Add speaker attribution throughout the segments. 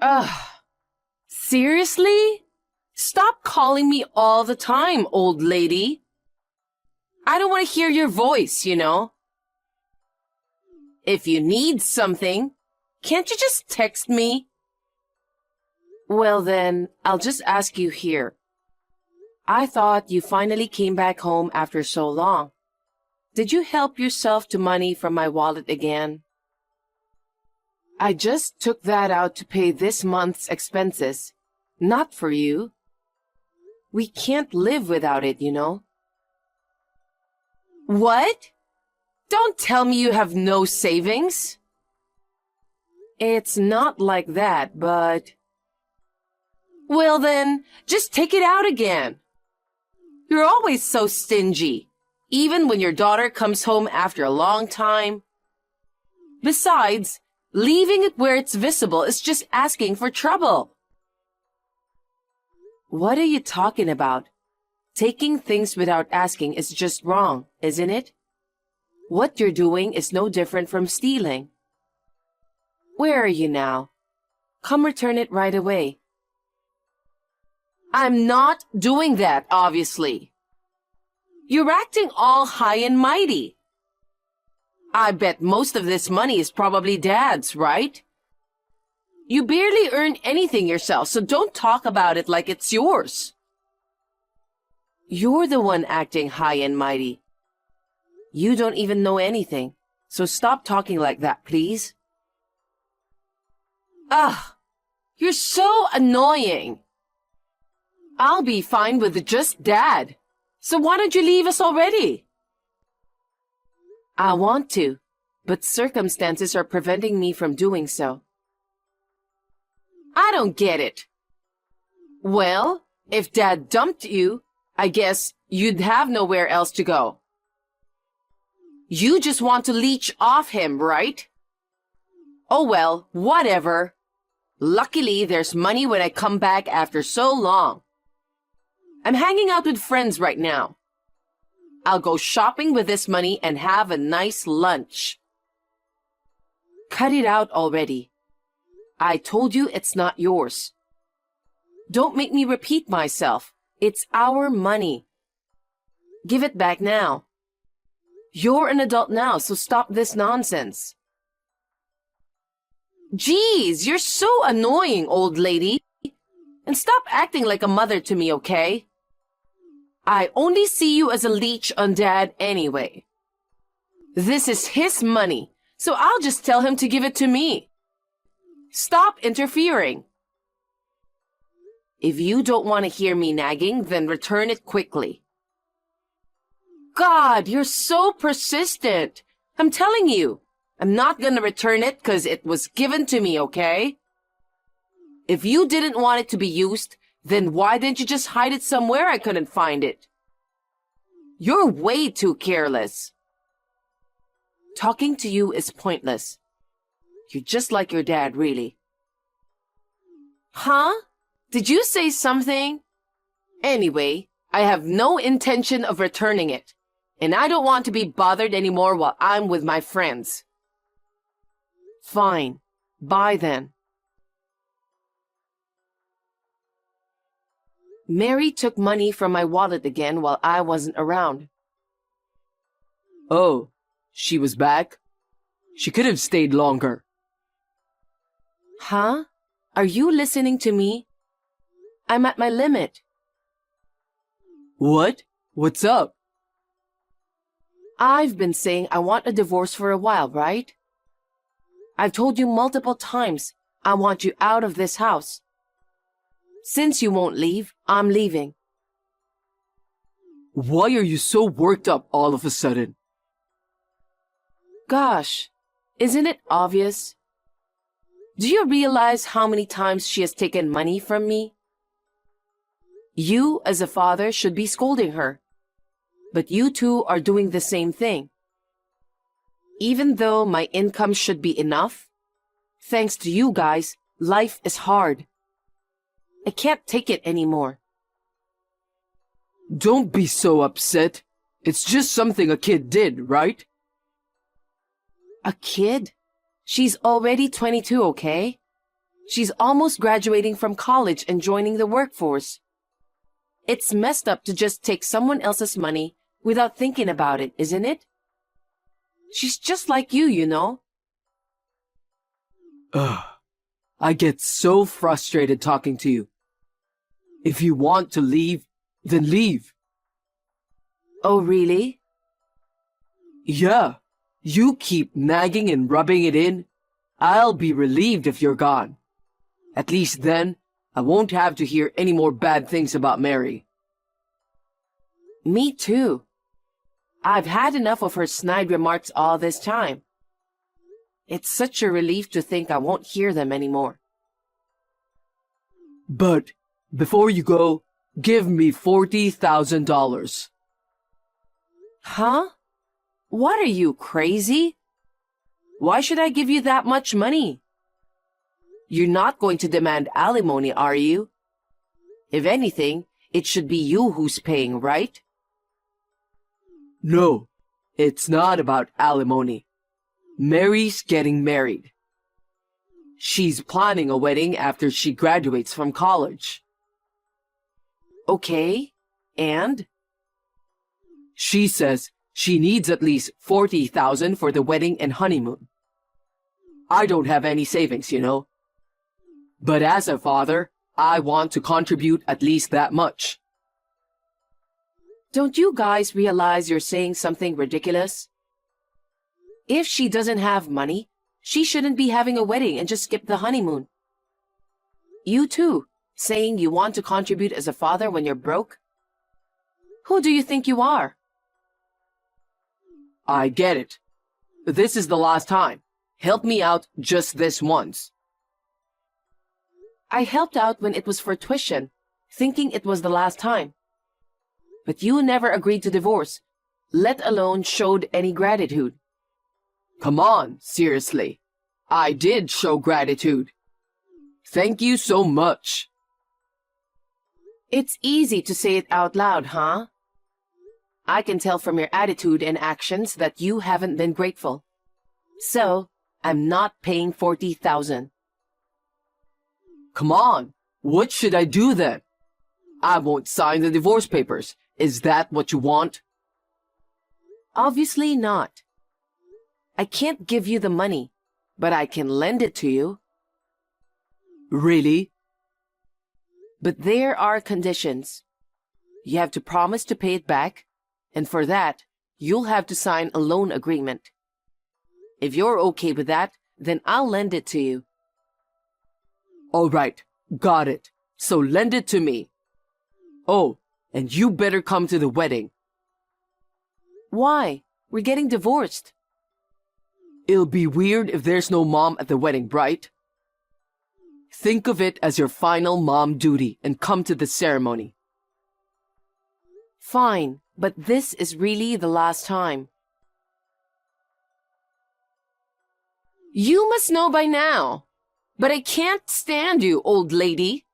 Speaker 1: Ugh. Seriously? Stop calling me all the time, old lady. I don't want to hear your voice, you know. If you need something, can't you just text me? Well then, I'll just ask you here. I thought you finally came back home after so long. Did you help yourself to money from my wallet again? I just took that out to pay this month's expenses, not for you. We can't live without it, you know. What? Don't tell me you have no savings. It's not like that, but... Well then, just take it out again. You're always so stingy, even when your daughter comes home after a long time. Besides, leaving it where it's visible is just asking for trouble. What are you talking about? Taking things without asking is just wrong, isn't it? What you're doing is no different from stealing. Where are you now? Come return it right away. I'm not doing that, obviously. You're acting all high and mighty. I bet most of this money is probably Dad's, right? You barely earn anything yourself, so don't talk about it like it's yours. You're the one acting high and mighty. You don't even know anything, so stop talking like that, please. Ugh, you're so annoying. I'll be fine with just Dad, so why don't you leave us already? I want to, but circumstances are preventing me from doing so. I don't get it. Well, if Dad dumped you, I guess you'd have nowhere else to go. You just want to leech off him, right? Oh well, whatever. Luckily, there's money when I come back after so long. I'm hanging out with friends right now. I'll go shopping with this money and have a nice lunch. Cut it out already. I told you it's not yours. Don't make me repeat myself. It's our money. Give it back now. You're an adult now, so stop this nonsense. Geez, you're so annoying, old lady. And stop acting like a mother to me, okay? I only see you as a leech on Dad anyway. This is his money, so I'll just tell him to give it to me. Stop interfering. If you don't want to hear me nagging, then return it quickly. God, you're so persistent. I'm telling you, I'm not gonna return it because it was given to me, okay? If you didn't want it to be used, then why didn't you just hide it somewhere I couldn't find it? You're way too careless. Talking to you is pointless. You're just like your dad, really. Huh? Did you say something? Anyway, I have no intention of returning it, and I don't want to be bothered anymore while I'm with my friends. Fine. Bye then. Mary took money from my wallet again while I wasn't around.
Speaker 2: Oh, she was back? She could have stayed longer.
Speaker 1: Huh? Are you listening to me? I'm at my limit.
Speaker 2: What? What's up?
Speaker 1: I've been saying I want a divorce for a while, right? I've told you multiple times I want you out of this house. Since you won't leave, I'm leaving.
Speaker 2: Why are you so worked up all of a sudden?
Speaker 1: Gosh, isn't it obvious? Do you realize how many times she has taken money from me? You, as a father, should be scolding her. But you two are doing the same thing. Even though my income should be enough, thanks to you guys, life is hard. I can't take it anymore.
Speaker 2: Don't be so upset. It's just something a kid did, right?
Speaker 1: A kid? She's already 22, okay? She's almost graduating from college and joining the workforce. It's messed up to just take someone else's money without thinking about it, isn't it? She's just like you know.
Speaker 2: Ugh. I get so frustrated talking to you. If you want to leave, then leave.
Speaker 1: Oh, really?
Speaker 2: Yeah. You keep nagging and rubbing it in. I'll be relieved if you're gone. At least then, I won't have to hear any more bad things about Mary.
Speaker 1: Me too. I've had enough of her snide remarks all this time. It's such a relief to think I won't hear them anymore.
Speaker 2: But before you go, give me $40,000.
Speaker 1: Huh? What are you, crazy? Why should I give you that much money? You're not going to demand alimony, are you? If anything, it should be you who's paying, right?
Speaker 2: No, it's not about alimony. Mary's getting married. She's planning a wedding after she graduates from college.
Speaker 1: Okay, and?
Speaker 2: She says she needs at least $40,000 for the wedding and honeymoon. I don't have any savings, you know. But as a father, I want to contribute at least that much.
Speaker 1: Don't you guys realize you're saying something ridiculous? If she doesn't have money, she shouldn't be having a wedding and just skip the honeymoon. You too, saying you want to contribute as a father when you're broke? Who do you think you are?
Speaker 2: I get it. This is the last time. Help me out just this once.
Speaker 1: I helped out when it was for tuition, thinking it was the last time. But you never agreed to divorce, let alone showed any gratitude.
Speaker 2: Come on, seriously. I did show gratitude. Thank you so much.
Speaker 1: It's easy to say it out loud, huh? I can tell from your attitude and actions that you haven't been grateful. So, I'm not paying $40,000.
Speaker 2: Come on, what should I do then? I won't sign the divorce papers. Is that what you want?
Speaker 1: Obviously not. I can't give you the money, but I can lend it to you.
Speaker 2: Really?
Speaker 1: But there are conditions. You have to promise to pay it back, and for that, you'll have to sign a loan agreement. If you're okay with that, then I'll lend it to you.
Speaker 2: All right, got it. So lend it to me. Oh, and you better come to the wedding.
Speaker 1: Why? We're getting divorced.
Speaker 2: It'll be weird if there's no mom at the wedding, right? Think of it as your final mom duty and come to the ceremony.
Speaker 1: Fine, but this is really the last time. You must know by now, but I can't stand you, old lady.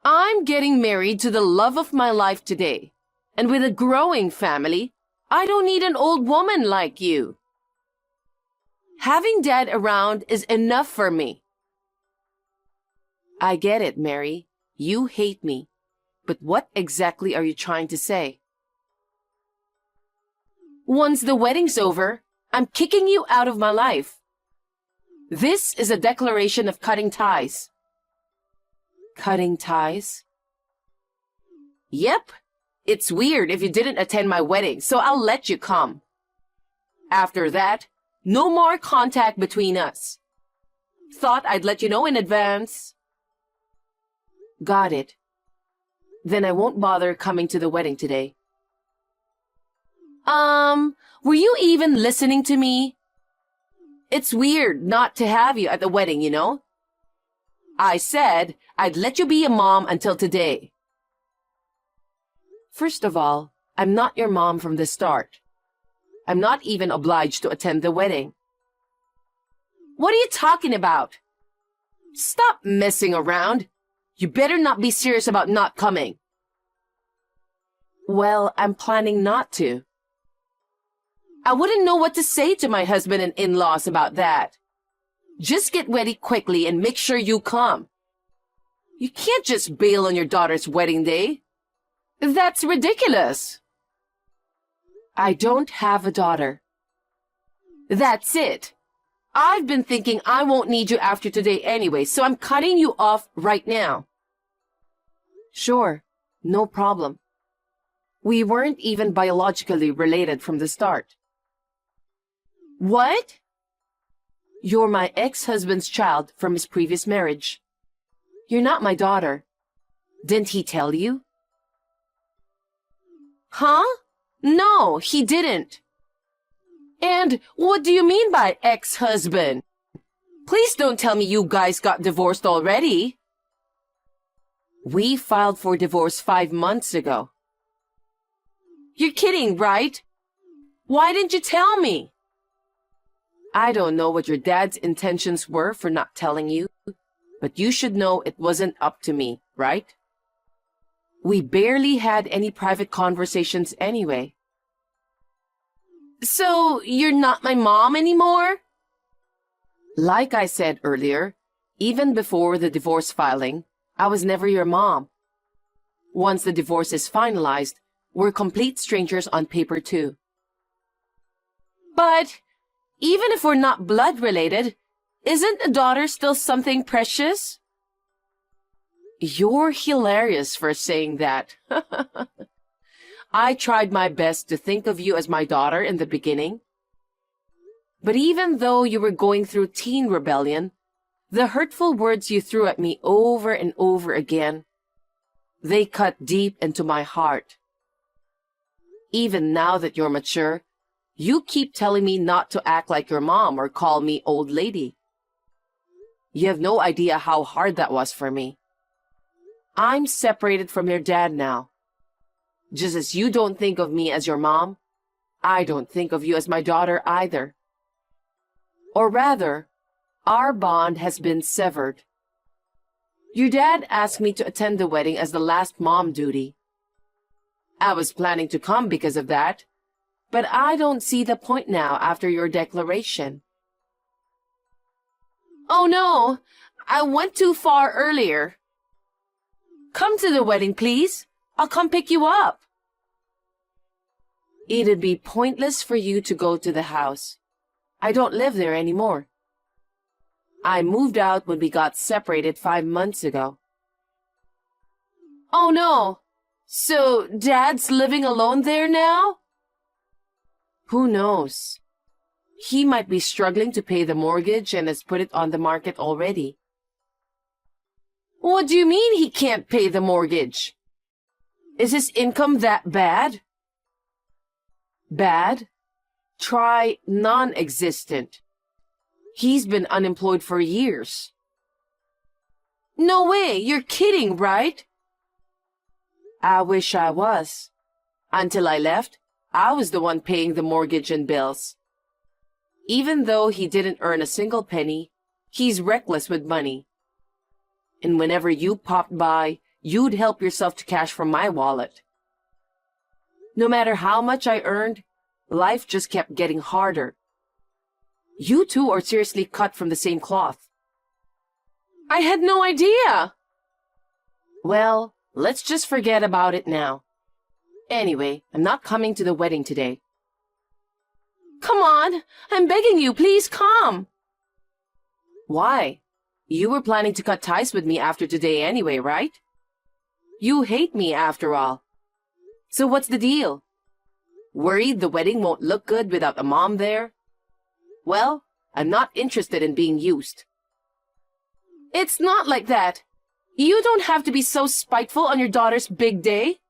Speaker 1: I'm getting married to the love of my life today, and with a growing family, I don't need an old woman like you. Having Dad around is enough for me. I get it, Mary. You hate me. But what exactly are you trying to say? Once the wedding's over, I'm kicking you out of my life. This is a declaration of cutting ties. Cutting ties? Yep. It's weird if you didn't attend my wedding, so I'll let you come. After that, no more contact between us. Thought I'd let you know in advance. Got it. Then I won't bother coming to the wedding today. Were you even listening to me? It's weird not to have you at the wedding, you know? I said I'd let you be a mom until today. First of all, I'm not your mom from the start. I'm not even obliged to attend the wedding. What are you talking about? Stop messing around. You better not be serious about not coming. Well, I'm planning not to. I wouldn't know what to say to my husband and in-laws about that. Just get ready quickly and make sure you come. You can't just bail on your daughter's wedding day. That's ridiculous. I don't have a daughter. That's it. I've been thinking I won't need you after today anyway, so I'm cutting you off right now. Sure, no problem. We weren't even biologically related from the start. What? You're my ex-husband's child from his previous marriage. You're not my daughter. Didn't he tell you? Huh? No, he didn't. And what do you mean by ex-husband? Please don't tell me you guys got divorced already. We filed for divorce 5 months ago. You're kidding, right? Why didn't you tell me? I don't know what your dad's intentions were for not telling you, but you should know it wasn't up to me, right? We barely had any private conversations anyway. So, you're not my mom anymore? Like I said earlier, even before the divorce filing, I was never your mom. Once the divorce is finalized, we're complete strangers on paper too. But, even if we're not blood related, isn't a daughter still something precious? You're hilarious for saying that. I tried my best to think of you as my daughter in the beginning. But even though you were going through teen rebellion, the hurtful words you threw at me over and over again, they cut deep into my heart. Even now that you're mature, you keep telling me not to act like your mom or call me old lady. You have no idea how hard that was for me. I'm separated from your dad now. Just as you don't think of me as your mom, I don't think of you as my daughter either. Or rather, our bond has been severed. Your dad asked me to attend the wedding as the last mom duty. I was planning to come because of that, but I don't see the point now after your declaration. Oh no, I went too far earlier. Come to the wedding, please. I'll come pick you up. It'd be pointless for you to go to the house. I don't live there anymore. I moved out when we got separated 5 months ago. Oh no! So Dad's living alone there now? Who knows? He might be struggling to pay the mortgage and has put it on the market already. What do you mean he can't pay the mortgage? Is his income that bad? Bad? Try non-existent. He's been unemployed for years. No way, you're kidding, right? I wish I was. Until I left, I was the one paying the mortgage and bills. Even though he didn't earn a single penny, he's reckless with money. And whenever you popped by, you'd help yourself to cash from my wallet. No matter how much I earned, life just kept getting harder. You two are seriously cut from the same cloth. I had no idea. Well, let's just forget about it now. Anyway, I'm not coming to the wedding today. Come on, I'm begging you, please come. Why? You were planning to cut ties with me after today anyway, right? You hate me after all. So what's the deal? Worried the wedding won't look good without a mom there? Well, I'm not interested in being used. It's not like that. You don't have to be so spiteful on your daughter's big day.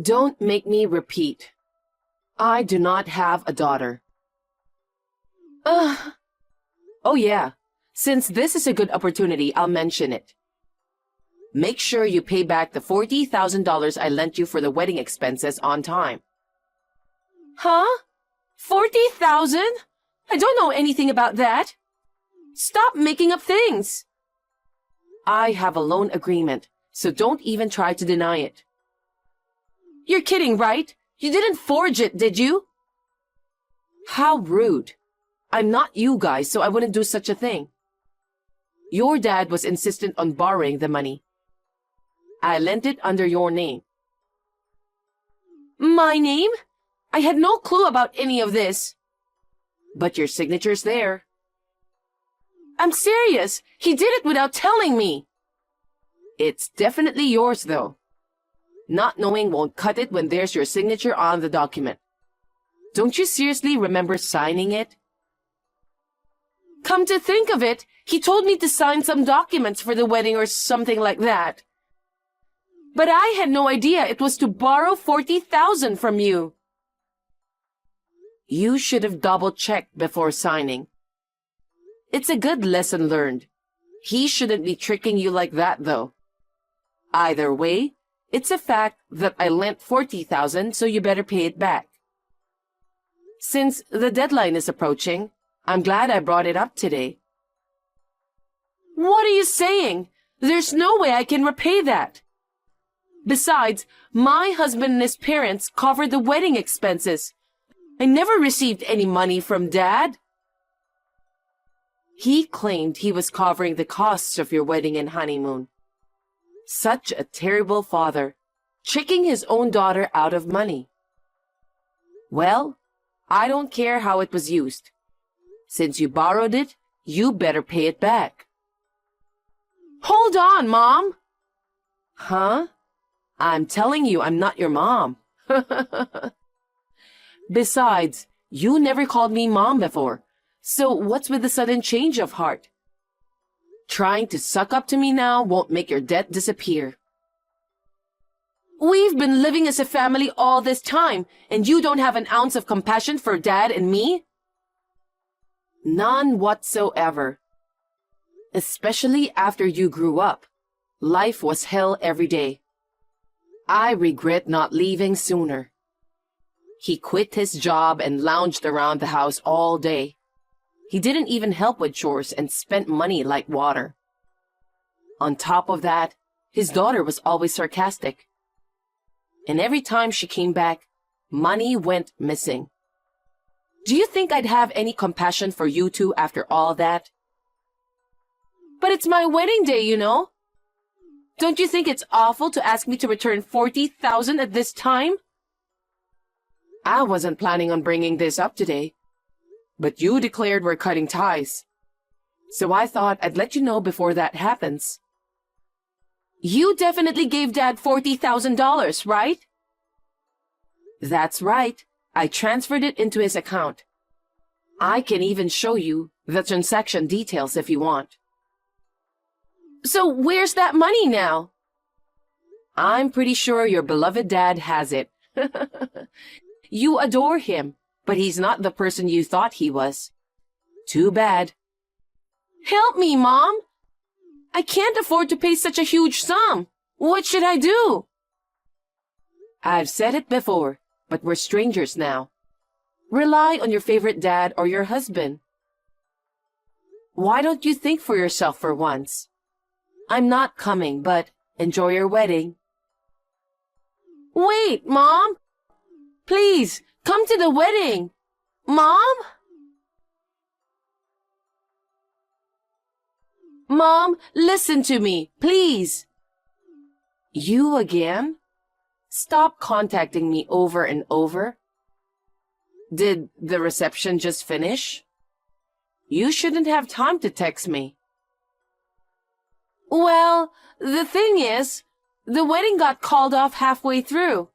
Speaker 1: Don't make me repeat. I do not have a daughter. Oh yeah, since this is a good opportunity, I'll mention it. Make sure you pay back the $40,000 I lent you for the wedding expenses on time. Huh? 40,000? I don't know anything about that. Stop making up things. I have a loan agreement, so don't even try to deny it. You're kidding, right? You didn't forge it, did you? How rude. I'm not you guys, so I wouldn't do such a thing. Your dad was insistent on borrowing the money. I lent it under your name. My name? I had no clue about any of this. But your signature's there. I'm serious. He did it without telling me. It's definitely yours, though. Not knowing won't cut it when there's your signature on the document. Don't you seriously remember signing it? Come to think of it, he told me to sign some documents for the wedding or something like that. But I had no idea it was to borrow 40,000 from you. You should have double-checked before signing. It's a good lesson learned. He shouldn't be tricking you like that, though. Either way, it's a fact that I lent 40,000, so you better pay it back. Since the deadline is approaching, I'm glad I brought it up today. What are you saying? There's no way I can repay that. Besides, my husband and his parents covered the wedding expenses. I never received any money from Dad. He claimed he was covering the costs of your wedding and honeymoon. Such a terrible father, tricking his own daughter out of money. Well, I don't care how it was used. Since you borrowed it, you better pay it back. Hold on, Mom! Huh? I'm telling you I'm not your mom. Besides, you never called me Mom before, so what's with the sudden change of heart? Trying to suck up to me now won't make your debt disappear. We've been living as a family all this time, and you don't have an ounce of compassion for Dad and me? None whatsoever. Especially after you grew up. Life was hell every day. I regret not leaving sooner. He quit his job and lounged around the house all day. He didn't even help with chores and spent money like water. On top of that, his daughter was always sarcastic. And every time she came back, money went missing. Do you think I'd have any compassion for you two after all that? But it's my wedding day, you know. Don't you think it's awful to ask me to return 40,000 at this time? I wasn't planning on bringing this up today, but you declared we're cutting ties. So I thought I'd let you know before that happens. You definitely gave Dad $40,000, right? That's right. I transferred it into his account. I can even show you the transaction details if you want. So where's that money now? I'm pretty sure your beloved Dad has it. You adore him, but he's not the person you thought he was. Too bad. Help me, Mom! I can't afford to pay such a huge sum. What should I do? I've said it before, but we're strangers now. Rely on your favorite dad or your husband. Why don't you think for yourself for once? I'm not coming, but enjoy your wedding. Wait, Mom! Please, come to the wedding! Mom? Mom, listen to me, please. You again? Stop contacting me over and over. Did the reception just finish? You shouldn't have time to text me. Well, the thing is, the wedding got called off halfway through.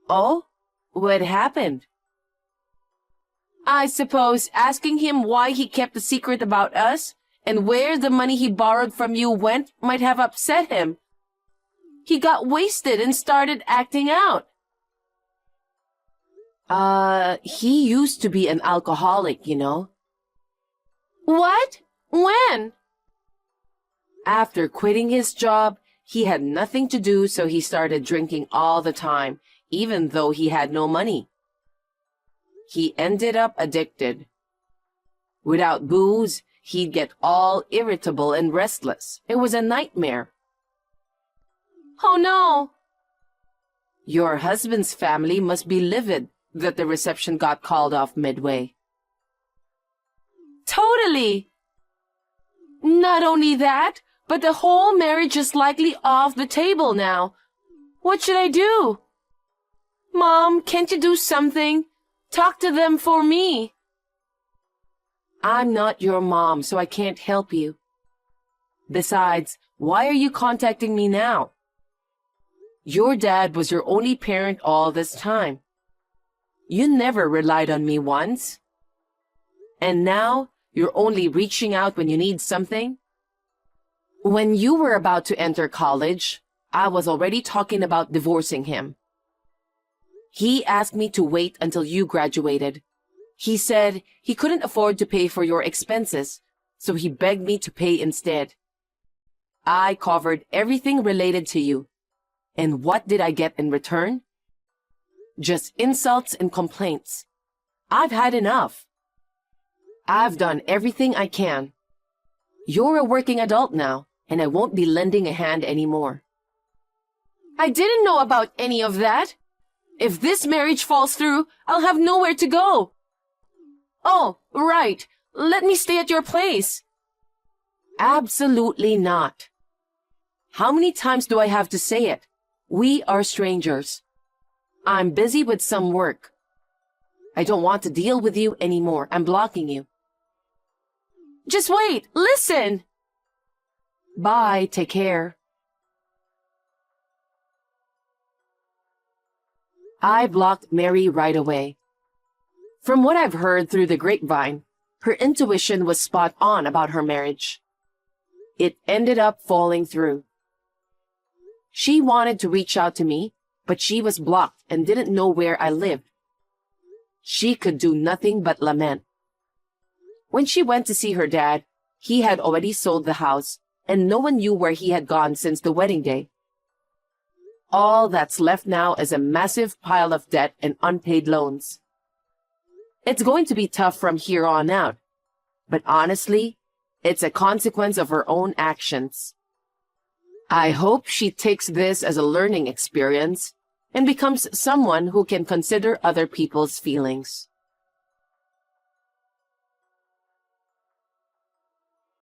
Speaker 1: Oh? What happened? I suppose asking him why he kept a secret about us and where the money he borrowed from you went might have upset him. He got wasted and started acting out. He used to be an alcoholic, you know. What? When? After quitting his job, he had nothing to do, so he started drinking all the time, even though he had no money. He ended up addicted. Without booze, he'd get all irritable and restless. It was a nightmare. Oh no! Your husband's family must be livid that the reception got called off midway. Totally. Not only that, but the whole marriage is likely off the table now. What should I do? Mom, can't you do something? Talk to them for me. I'm not your mom, so I can't help you. Besides, why are you contacting me now? Your dad was your only parent all this time. You never relied on me once. And now, you're only reaching out when you need something? When you were about to enter college, I was already talking about divorcing him. He asked me to wait until you graduated. He said he couldn't afford to pay for your expenses, so he begged me to pay instead. I covered everything related to you. And what did I get in return? Just insults and complaints. I've had enough. I've done everything I can. You're a working adult now, and I won't be lending a hand anymore. I didn't know about any of that. If this marriage falls through, I'll have nowhere to go. Oh, right. Let me stay at your place. Absolutely not. How many times do I have to say it? We are strangers. I'm busy with some work. I don't want to deal with you anymore. I'm blocking you. Just wait. Listen. Bye. Take care. I blocked Mary right away. From what I've heard through the grapevine, her intuition was spot on about her marriage. It ended up falling through. She wanted to reach out to me, but she was blocked and didn't know where I lived. She could do nothing but lament. When she went to see her dad, he had already sold the house, and no one knew where he had gone since the wedding day. All that's left now is a massive pile of debt and unpaid loans. It's going to be tough from here on out, but honestly, it's a consequence of her own actions. I hope she takes this as a learning experience and becomes someone who can consider other people's feelings.